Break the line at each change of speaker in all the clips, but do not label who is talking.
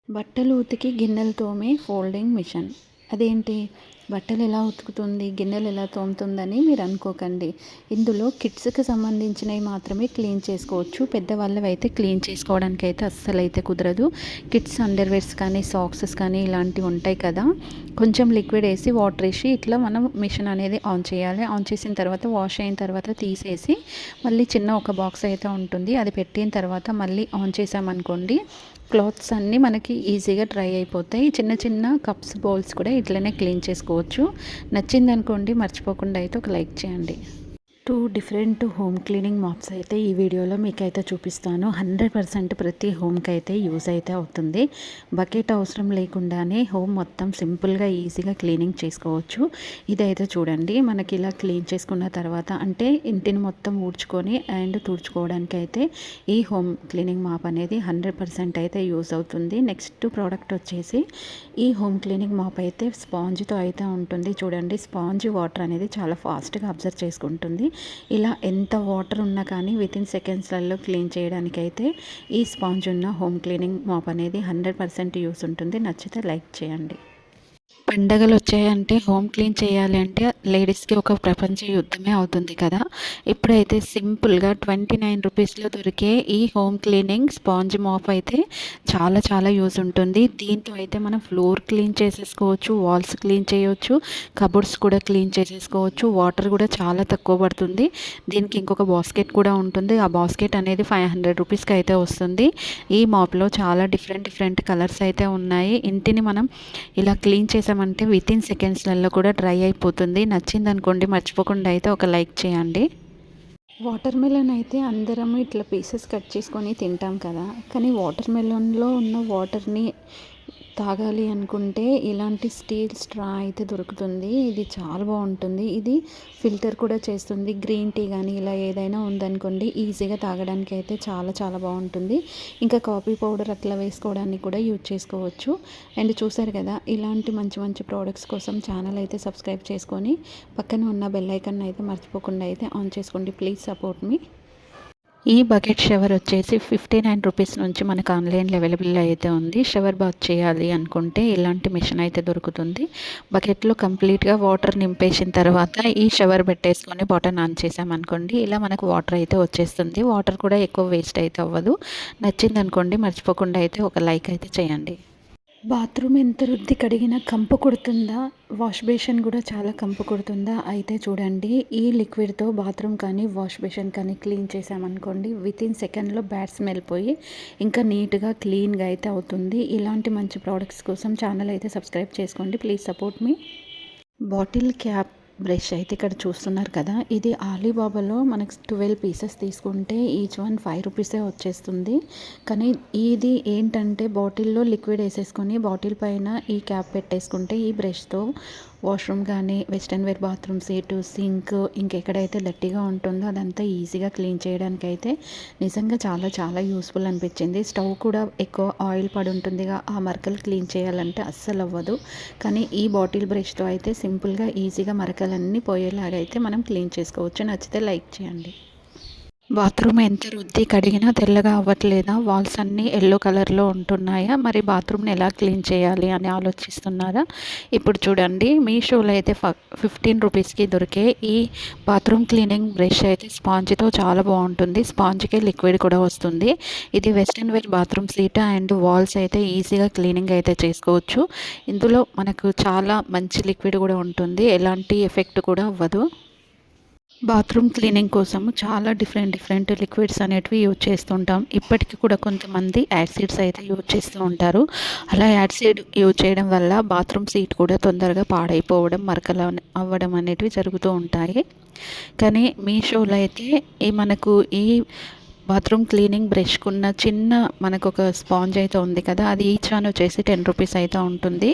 బట్టలు ఉతికి గిన్నెలు తోమే ఫోల్డింగ్ మిషన్. అదేంటి బట్టలు ఎలా ఉతుకుతుంది, గిన్నెలు ఎలా తోముతుందని మీరు అనుకోకండి. ఇందులో కిడ్స్కి సంబంధించినవి మాత్రమే క్లీన్ చేసుకోవచ్చు. పెద్దవాళ్ళవైతే క్లీన్ చేసుకోవడానికి అయితే అస్సలైతే కుదరదు. కిడ్స్ అండర్వేర్స్ కానీ సాక్సెస్ కానీ ఇలాంటివి ఉంటాయి కదా, కొంచెం లిక్విడ్ వేసి వాటర్ వేసి ఇట్లా మనం మిషన్ అనేది ఆన్ చేయాలి. ఆన్ చేసిన తర్వాత వాష్ అయిన తర్వాత తీసేసి మళ్ళీ చిన్న ఒక బాక్స్ అయితే ఉంటుంది, అది పెట్టిన తర్వాత మళ్ళీ ఆన్ చేసామనుకోండి క్లాత్స్ అన్నీ మనకి ఈజీగా డ్రై అయిపోతాయి. చిన్న చిన్న కప్స్ బౌల్స్ కూడా ఇట్లనే క్లీన్ చేసుకోవచ్చు. నచ్చిందనుకోండి మర్చిపోకుండా అయితే ఒక లైక్ చేయండి. 2 డిఫరెంట్ హోమ్ క్లీనింగ్ మాప్స్ అయితే ఈ వీడియోలో మీకైతే చూపిస్తాను. 100% ప్రతి హోమ్కి అయితే యూజ్ అయితే అవుతుంది. బకెట్ అవసరం లేకుండానే హోమ్ మొత్తం సింపుల్గా ఈజీగా క్లీనింగ్ చేసుకోవచ్చు. ఇదైతే చూడండి, మనకి ఇలా క్లీన్ చేసుకున్న తర్వాత అంటే ఇంటిని మొత్తం ఊడ్చుకొని అండ్ తుడుచుకోవడానికి అయితే ఈ హోమ్ క్లీనింగ్ మాప్ అనేది 100% అయితే యూజ్ అవుతుంది. నెక్స్ట్ ప్రోడక్ట్ వచ్చేసి ఈ హోమ్ క్లీనింగ్ మాప్ అయితే స్పాంజ్తో అయితే ఉంటుంది. చూడండి, స్పాంజ్ వాటర్ అనేది చాలా ఫాస్ట్గా అబ్జర్వ్ చేసుకుంటుంది. ఇలా ఎంత వాటర్ ఉన్నా కానీ వితిన్ సెకండ్స్లలో క్లీన్ చేయడానికి అయితే ఈ స్పాంజ్ ఉన్న హోమ్ క్లీనింగ్ మాప్ అనేది 100% యూస్ ఉంటుంది. నచ్చితే లైక్ చేయండి. పండగలు వచ్చాయంటే హోమ్ క్లీన్ చేయాలి అంటే లేడీస్కి ఒక ప్రపంచ యుద్ధమే అవుతుంది కదా. ఇప్పుడైతే సింపుల్గా 29 రూపీస్లో దొరికే ఈ హోమ్ క్లీనింగ్ స్పాంజ్ మాప్ అయితే చాలా చాలా యూజ్ ఉంటుంది. దీంతో అయితే మనం ఫ్లోర్ క్లీన్ చేసేసుకోవచ్చు, వాల్స్ క్లీన్ చేయవచ్చు, కబోర్డ్స్ కూడా క్లీన్ చేసేసుకోవచ్చు. వాటర్ కూడా చాలా తక్కువ పడుతుంది. దీనికి ఇంకొక బాస్కెట్ కూడా ఉంటుంది. ఆ బాస్కెట్ అనేది 500 రూపీస్కి అయితే వస్తుంది. ఈ మాప్లో చాలా డిఫరెంట్ కలర్స్ అయితే ఉన్నాయి. ఇంటిని మనం ఇలా క్లీన్ చేసామంటే వితిన్ సెకండ్స్లలో కూడా డ్రై అయిపోతుంది. నచ్చింది అనుకోండి మర్చిపోకుండా అయితే ఒక లైక్ చేయండి. వాటర్ మెలన్ అయితే అందరం ఇట్లా పీసెస్ కట్ చేసుకొని తింటాం కదా, కానీ వాటర్ మెలన్లో ఉన్న వాటర్ని తాగాలి అనుకుంటే ఇలాంటి స్టీల్ స్ట్రా అయితే దొరుకుతుంది. ఇది చాలా బాగుంటుంది. ఇది ఫిల్టర్ కూడా చేస్తుంది. గ్రీన్ టీ కానీ ఇలా ఏదైనా ఉందనుకోండి ఈజీగా తాగడానికి అయితే చాలా చాలా బాగుంటుంది. ఇంకా కాఫీ పౌడర్ అట్లా వేసుకోవడానికి కూడా యూజ్ చేసుకోవచ్చు. అండ్ చూసారు కదా, ఇలాంటి మంచి మంచి ప్రోడక్ట్స్ కోసం ఛానల్ అయితే సబ్స్క్రైబ్ చేసుకొని పక్కన ఉన్న బెల్ ఐకాన్ అయితే మర్చిపోకుండా అయితే ఆన్ చేసుకోండి. ప్లీజ్ సపోర్ట్ మీ. ఈ బకెట్ షవర్ వచ్చేసి 59 రూపీస్ నుంచి మనకు ఆన్లైన్లో అవైలబుల్ అయితే ఉంది. షవర్ బాత్ చేయాలి అనుకుంటే ఇలాంటి మిషన్ అయితే దొరుకుతుంది. బకెట్లో కంప్లీట్గా వాటర్ నింపేసిన తర్వాత ఈ షవర్ పెట్టేసుకొని బటన్ ఆన్ చేసామనుకోండి ఇలా మనకు వాటర్ అయితే వచ్చేస్తుంది. వాటర్ కూడా ఎక్కువ వేస్ట్ అయితే అవ్వదు. నచ్చింది అనుకోండి మర్చిపోకుండా అయితే ఒక లైక్ అయితే చేయండి. బాత్రూమ్ ఎంత రుద్ది కడిగినా కంపు కొడుతుందా, వాష్ బేసిన్ కూడా చాలా కంపు కొడుతుందా? అయితే చూడండి, ఈ లిక్విడ్తో బాత్రూమ్ కానీ వాష్ బేసిన్ కానీ క్లీన్ చేసామనుకోండి వితిన్ సెకండ్లో బ్యాడ్ స్మెల్ పోయి ఇంకా నీట్గా క్లీన్గా అయితే అవుతుంది. ఇలాంటి మంచి ప్రోడక్ట్స్ కోసం ఛానల్ అయితే సబ్స్క్రైబ్ చేసుకోండి. Please support me. Bottle cap brush అయితే ఇక్కడ చూస్తున్నారు కదా, ఇది ఆలీబాబాలో మనకు 12 పీసెస్ తీసుకుంటే ఈచ్ వన్ 5 రూపీసే వచ్చేస్తుంది. కానీ ఇది ఏంటంటే బాటిల్లో లిక్విడ్ వేసేసుకొని బాటిల్ పైన ఈ క్యాప్ పెట్టేసుకుంటే ఈ బ్రష్తో వాష్రూమ్ కానీ western wear bathroom seat sink ఇంకెక్కడైతే డర్టీగా ఉంటుందో అదంతా ఈజీగా క్లీన్ చేయడానికి అయితే నిజంగా చాలా చాలా యూస్ఫుల్ అనిపించింది. స్టవ్ కూడా ఎక్కువ ఆయిల్ పడి ఉంటుందిగా, ఆ మరకలు క్లీన్ చేయాలంటే అస్సలు అవ్వదు. కానీ ఈ బాటిల్ బ్రష్తో అయితే సింపుల్గా ఈజీగా మరకలన్నీ పోయేలాగా అయితే మనం క్లీన్ చేసుకోవచ్చు. నచ్చితే లైక్ చేయండి. బాత్రూమ్ ఎంత రుద్ది కడిగినా తెల్లగా అవ్వట్లేదా? వాల్స్ అన్నీ ఎల్లో కలర్లో ఉంటున్నాయా? మరి బాత్రూమ్ని ఎలా క్లీన్ చేయాలి అని ఆలోచిస్తున్నారా? ఇప్పుడు చూడండి, మీషోలో అయితే 15 రూపీస్కి దొరికే ఈ బాత్రూమ్ క్లీనింగ్ బ్రష్ అయితే స్పాంజ్తో చాలా బాగుంటుంది. స్పాంజ్కి లిక్విడ్ కూడా వస్తుంది. ఇది western wear bathroom seat and walls అయితే ఈజీగా క్లీనింగ్ అయితే చేసుకోవచ్చు. ఇందులో మనకు చాలా మంచి లిక్విడ్ కూడా ఉంటుంది, ఎలాంటి ఎఫెక్ట్ కూడా అవ్వదు. బాత్రూమ్ క్లీనింగ్ కోసము చాలా డిఫరెంట్ లిక్విడ్స్ అనేటివి యూజ్ చేస్తుంటాం. ఇప్పటికీ కూడా కొంతమంది యాసిడ్స్ అయితే యూజ్ చేస్తూ ఉంటారు. అలా యాసిడ్ యూజ్ చేయడం వల్ల బాత్రూమ్ సీట్ కూడా తొందరగా పాడైపోవడం, మరకలు అవ్వడం అనేటివి జరుగుతూ ఉంటాయి. కానీ మీషోలో అయితే మనకు ఈ బాత్రూమ్ క్లీనింగ్ బ్రష్కున్న చిన్న మనకు ఒక స్పాంజ్ అయితే ఉంది కదా, అది ఈచ్ వన్ వచ్చేసి 10 రూపీస్ అయితే ఉంటుంది.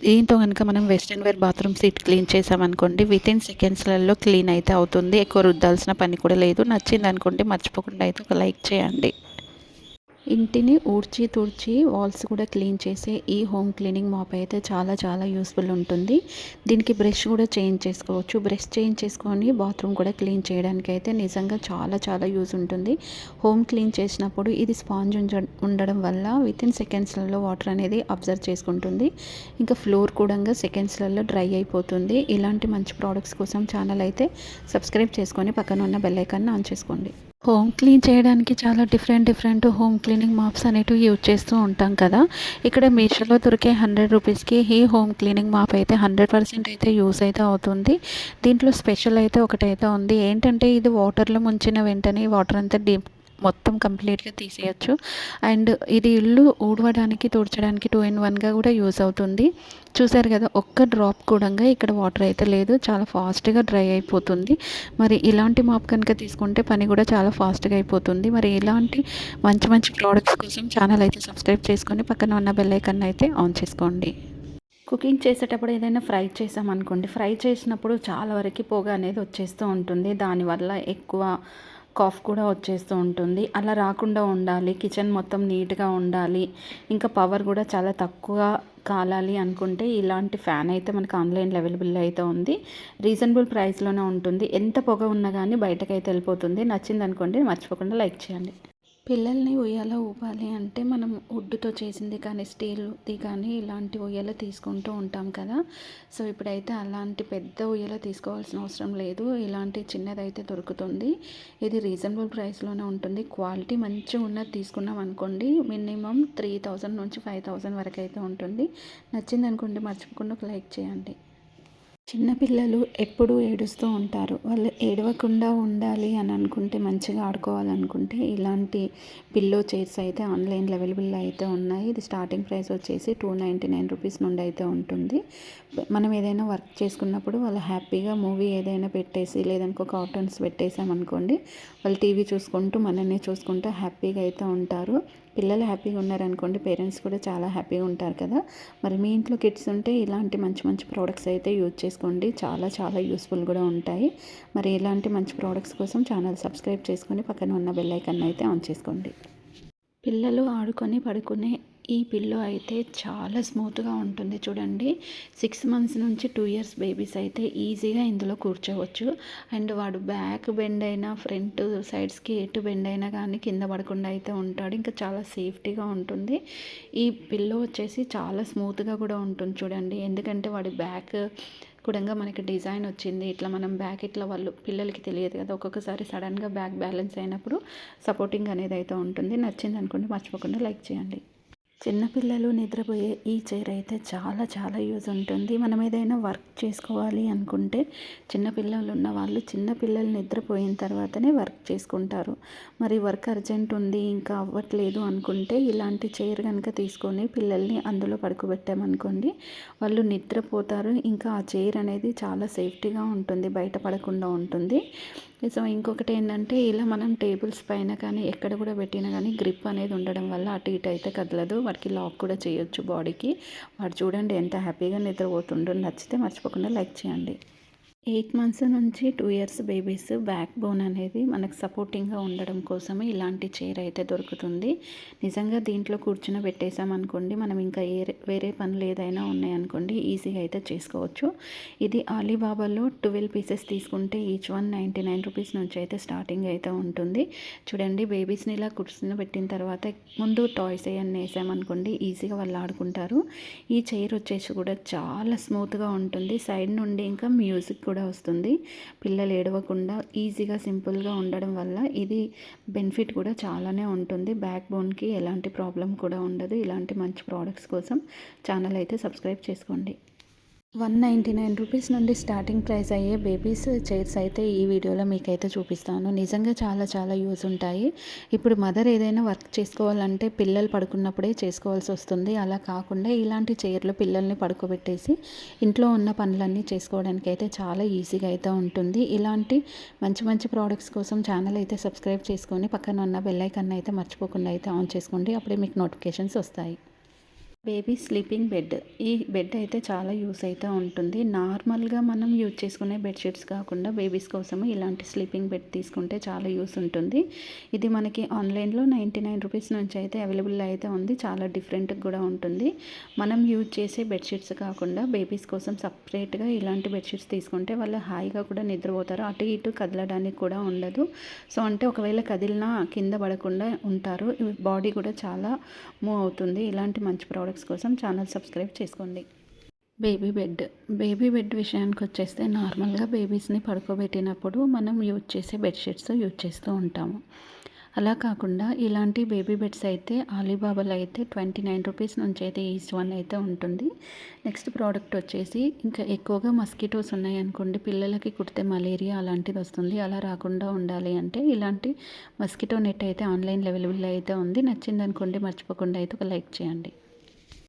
దీంతో కనుక మనం western wear bathroom seat clean చేసామనుకోండి వితిన్ సెకండ్స్లలో క్లీన్ అయితే అవుతుంది. ఎక్కువ రుద్దాల్సిన పని కూడా లేదు. నచ్చింది అనుకోండి మర్చిపోకుండా అయితే ఒక లైక్ చేయండి. ఇంటిని ఊడ్చి తుడిచి వాల్స్ కూడా క్లీన్ చేసే ఈ హోమ్ క్లీనింగ్ మాప్ అయితే చాలా చాలా యూస్ఫుల్ ఉంటుంది. దీనికి బ్రష్ కూడా చేంజ్ చేసుకోవచ్చు. బ్రష్ చేంజ్ చేసుకొని బాత్రూమ్ కూడా క్లీన్ చేయడానికి అయితే నిజంగా చాలా చాలా యూజ్ ఉంటుంది. హోమ్ క్లీన్ చేసినప్పుడు ఇది స్పాంజ్ ఉండడం వల్ల వితిన్ సెకండ్స్లలో వాటర్ అనేది అబ్జర్వ్ చేసుకుంటుంది. ఇంకా ఫ్లోర్ కూడా సెకండ్స్లలో డ్రై అయిపోతుంది. ఇలాంటి మంచి ప్రోడక్ట్స్ కోసం ఛానల్ అయితే సబ్స్క్రైబ్ చేసుకొని పక్కన ఉన్న బెల్ ఐకాన్ని ఆన్ చేసుకోండి. హోమ్ క్లీన్ చేయడానికి చాలా డిఫరెంట్ హోమ్ క్లీనింగ్ మాప్స్ అనేటివి యూజ్ చేస్తూ ఉంటాం కదా. ఇక్కడ మీషోలో దొరికే 100 రూపీస్కి ఈ హోమ్ క్లీనింగ్ మాప్ అయితే 100% అయితే యూస్ అయితే అవుతుంది. దీంట్లో స్పెషల్ అయితే ఒకటైతే ఉంది. ఏంటంటే ఇది వాటర్లో ముంచిన వెంటనే వాటర్ అంతా మొత్తం కంప్లీట్గా తీసేయచ్చు. అండ్ ఇది ఇల్లు ఊడవడానికి తుడచడానికి 2 in 1గా కూడా యూస్ అవుతుంది. చూసారు కదా, ఒక్క డ్రాప్ కూడా ఇక్కడ వాటర్ అయితే లేదు, చాలా ఫాస్ట్గా డ్రై అయిపోతుంది. మరి ఇలాంటి మాప్ కనుక తీసుకుంటే పని కూడా చాలా ఫాస్ట్గా అయిపోతుంది. మరి ఇలాంటి మంచి మంచి ప్రోడక్ట్స్ కోసం ఛానల్ అయితే సబ్స్క్రైబ్ చేసుకొని పక్కన ఉన్న బెల్ ఐకాన్ అయితే ఆన్ చేసుకోండి. కుకింగ్ చేసేటప్పుడు ఏదైనా ఫ్రై చేసామనుకోండి, ఫ్రై చేసినప్పుడు చాలా వరకు పొగ అనేది వచ్చేస్తూ ఉంటుంది. దానివల్ల ఎక్కువ కాఫ్ కూడా వచ్చేస్తూ ఉంటుంది. అలా రాకుండా ఉండాలి, కిచెన్ మొత్తం నీట్గా ఉండాలి, ఇంకా పవర్ కూడా చాలా తక్కువ కాలాలి అనుకుంటే ఇలాంటి ఫ్యాన్ అయితే మనకు ఆన్లైన్లో అవైలబుల్ అయితే ఉంది. రీజనబుల్ ప్రైస్లోనే ఉంటుంది. ఎంత పొగ ఉన్నా కానీ బయటకైతే వెళ్ళిపోతుంది. నచ్చింది అనుకోండి, మర్చిపోకుండా లైక్ చేయండి. పిల్లల్ని ఉయ్యాల ఊపాలి అంటే మనం వుడ్తో చేసింది కానీ స్టీల్ది కానీ ఇలాంటి ఉయ్యాల తీసుకుంటూ ఉంటాం కదా. సో ఇప్పుడైతే అలాంటి పెద్ద ఉయ్యాల తీసుకోవాల్సిన అవసరం లేదు. ఇలాంటి చిన్నదైతే దొరుకుతుంది. ఇది రీజనబుల్ ప్రైస్లోనే ఉంటుంది. క్వాలిటీ మంచిగా ఉన్నది తీసుకున్నాం అనుకోండి, మినిమం 3000 నుంచి 5000 వరకు అయితే ఉంటుంది. నచ్చింది అనుకోండి, మర్చిపోకుండా ఒక లైక్ చేయండి. చిన్నపిల్లలు ఎప్పుడూ ఏడుస్తూ ఉంటారు. వాళ్ళు ఏడవకుండా ఉండాలి అని అనుకుంటే, మంచిగా ఆడుకోవాలనుకుంటే ఇలాంటి పిల్లో చైర్స్ అయితే ఆన్లైన్లో అవైలబుల్ అయితే ఉన్నాయి. ఇది స్టార్టింగ్ ప్రైస్ వచ్చేసి 299 రూపీస్ నుండి అయితే ఉంటుంది. మనం ఏదైనా వర్క్ చేసుకున్నప్పుడు వాళ్ళు హ్యాపీగా మూవీ ఏదైనా పెట్టేసి లేదనుకో కార్టూన్స్ పెట్టేసామనుకోండి, వాళ్ళు టీవీ చూసుకుంటూ మనల్ని చూసుకుంటూ హ్యాపీగా అయితే ఉంటారు. పిల్లలు హ్యాపీగా ఉన్నారనుకోండి, పేరెంట్స్ కూడా చాలా హ్యాపీగా ఉంటారు కదా. మరి మీ ఇంట్లో కిడ్స్ ఉంటే ఇలాంటి మంచి మంచి ప్రోడక్ట్స్ అయితే యూజ్ చేసుకోండి. చాలా చాలా యూస్ఫుల్ కూడా ఉంటాయి. మరి ఇలాంటి మంచి ప్రోడక్ట్స్ కోసం ఛానల్ సబ్స్క్రైబ్ చేసుకొని పక్కన ఉన్న బెల్ ఐకాన్ అయితే ఆన్ చేసుకోండి. పిల్లలు ఆడుకొని పడుకునే ఈ పిల్లో అయితే చాలా స్మూత్గా ఉంటుంది. చూడండి, 6 months నుంచి 2 years బేబీస్ అయితే ఈజీగా ఇందులో కూర్చోవచ్చు. అండ్ వాడు బ్యాక్ బెండ్ అయినా ఫ్రంట్ సైడ్స్కి ఎటు బెండ్ అయినా కానీ కింద పడకుండా అయితే ఉంటాడు. ఇంకా చాలా సేఫ్టీగా ఉంటుంది. ఈ పిల్లో వచ్చేసి చాలా స్మూత్గా కూడా ఉంటుంది చూడండి. ఎందుకంటే వాడి బ్యాక్ కూడా మనకి డిజైన్ వచ్చింది. ఇట్లా మనం బ్యాక్ ఇట్లా వాళ్ళు పిల్లలకి తెలియదు కదా, ఒక్కొక్కసారి సడన్గా బ్యాక్ బ్యాలెన్స్ అయినప్పుడు సపోర్టింగ్ అనేది అయితే ఉంటుంది. నచ్చింది అనుకోండి, మర్చిపోకుండా లైక్ చేయండి. చిన్నపిల్లలు నిద్రపోయే ఈ చైర్ అయితే చాలా చాలా యూజ్ ఉంటుంది. మనం ఏదైనా వర్క్ చేసుకోవాలి అనుకుంటే, చిన్నపిల్లలు ఉన్న వాళ్ళు చిన్నపిల్లలు నిద్రపోయిన తర్వాతనే వర్క్ చేసుకుంటారు. మరి వర్క్ అర్జెంట్ ఉంది ఇంకా అవ్వట్లేదు అనుకుంటే ఇలాంటి చైర్ కనుక తీసుకొని పిల్లల్ని అందులో పడుకోబెట్టామనుకోండి, వాళ్ళు నిద్రపోతారు. ఇంకా ఆ చైర్ అనేది చాలా సేఫ్టీగా ఉంటుంది, బయట పడకుండా ఉంటుంది. సో ఇంకొకటి ఏంటంటే, ఇలా మనం టేబుల్స్ పైన కానీ ఎక్కడ కూడా పెట్టినా కానీ గ్రిప్ అనేది ఉండడం వల్ల అటు ఇటు అయితే కదలదు. వాడికి లాక్ కూడా చేయొచ్చు బాడీకి. వాడు చూడండి ఎంత హ్యాపీగా నిద్రపోతుండో. నచ్చితే మర్చిపోకుండా లైక్ చేయండి. 8 months నుంచి 2 years బేబీస్ బ్యాక్ బోన్ అనేది మనకు సపోర్టింగ్గా ఉండడం కోసమే ఇలాంటి చైర్ అయితే దొరుకుతుంది. నిజంగా దీంట్లో కూర్చుని పెట్టేసామనుకోండి, మనం ఇంకా వేరే పనులు ఏదైనా ఉన్నాయనుకోండి ఈజీగా అయితే చేసుకోవచ్చు. ఇది అలీబాబాలో 12 pieces తీసుకుంటే ఈచ్ 199 రూపీస్ నుంచి అయితే స్టార్టింగ్ అయితే ఉంటుంది. చూడండి, బేబీస్ని ఇలా కూర్చుని పెట్టిన తర్వాత ముందు టాయ్స్ ఏమన్నా వేసామనుకోండి ఈజీగా వాళ్ళు ఆడుకుంటారు. ఈ చైర్ వచ్చేసి కూడా చాలా స్మూత్గా ఉంటుంది. సైడ్ నుండి ఇంకా మ్యూజిక్ కూడా వస్తుంది. పిల్లలు ఏడవకుండా ఈజీగా సింపుల్గా ఉండడం వల్ల ఇది బెనిఫిట్ కూడా చాలానే ఉంటుంది. బ్యాక్ బోన్కి ఎలాంటి ప్రాబ్లం కూడా ఉండదు. ఇలాంటి మంచి ప్రోడక్ట్స్ కోసం ఛానల్ అయితే సబ్స్క్రైబ్ చేసుకోండి. 199 రూపీస్ నుండి స్టార్టింగ్ ప్రైస్ అయ్యే బేబీస్ చైర్స్ అయితే ఈ వీడియోలో మీకైతే చూపిస్తాను. నిజంగా చాలా చాలా యూజ్ ఉంటాయి. ఇప్పుడు మదర్ ఏదైనా వర్క్ చేసుకోవాలంటే పిల్లలు పడుకున్నప్పుడే చేసుకోవాల్సి వస్తుంది. అలా కాకుండా ఇలాంటి చైర్లో పిల్లల్ని పడుకోబెట్టేసి ఇంట్లో ఉన్న పనులన్నీ చేసుకోవడానికి అయితే చాలా ఈజీగా అయితే ఉంటుంది. ఇలాంటి మంచి మంచి ప్రోడక్ట్స్ కోసం ఛానల్ అయితే సబ్స్క్రైబ్ చేసుకొని పక్కన ఉన్న బెల్ ఐకాన్ అయితే మర్చిపోకుండా అయితే ఆన్ చేసుకోండి. అప్పుడే మీకు నోటిఫికేషన్స్ వస్తాయి. Baby sleeping bed. ఈ బెడ్ అయితే చాలా యూస్ అయితే ఉంటుంది. నార్మల్గా మనం యూజ్ చేసుకునే బెడ్షీట్స్ కాకుండా బేబీస్ కోసము ఇలాంటి స్లీపింగ్ బెడ్ తీసుకుంటే చాలా యూస్ ఉంటుంది. ఇది మనకి ఆన్లైన్లో 99 రూపీస్ నుంచి అయితే అవైలబుల్ అయితే ఉంది. చాలా డిఫరెంట్గా కూడా ఉంటుంది. మనం యూజ్ చేసే బెడ్షీట్స్ కాకుండా బేబీస్ కోసం సపరేట్గా ఇలాంటి బెడ్షీట్స్ తీసుకుంటే వాళ్ళు హాయిగా కూడా నిద్రపోతారు. అటు ఇటు కదలడానికి కూడా ఉండదు. సో అంటే ఒకవేళ కదిలినా కింద పడకుండా ఉంటారు. బాడీ కూడా చాలా మూవ్ అవుతుంది. ఇలాంటి మంచి ప్రోడక్ట్స్ కోసం ఛానల్ సబ్స్క్రైబ్ చేసుకోండి. బేబీ బెడ్ విషయానికి వచ్చేస్తే నార్మల్గా బేబీస్ని పడుకోబెట్టినప్పుడు మనం యూజ్ చేసే బెడ్షీట్స్ యూజ్ చేస్తూ ఉంటాము. అలా కాకుండా ఇలాంటి బేబీ బెడ్స్ అయితే అలీబాబాలో అయితే 29 రూపీస్ నుంచి అయితే ఈచ్ వన్ అయితే ఉంటుంది. నెక్స్ట్ ప్రోడక్ట్ వచ్చేసి ఇంకా ఎక్కువగా మస్కిటోస్ ఉన్నాయనుకోండి, పిల్లలకి కుడితే మలేరియా అలాంటిది వస్తుంది. అలా రాకుండా ఉండాలి అంటే ఇలాంటి మస్కిటో నెట్ అయితే ఆన్లైన్ అవైలబుల్ అయితే ఉంది. నచ్చిందనుకోండి మర్చిపోకుండా అయితే ఒక లైక్ చేయండి.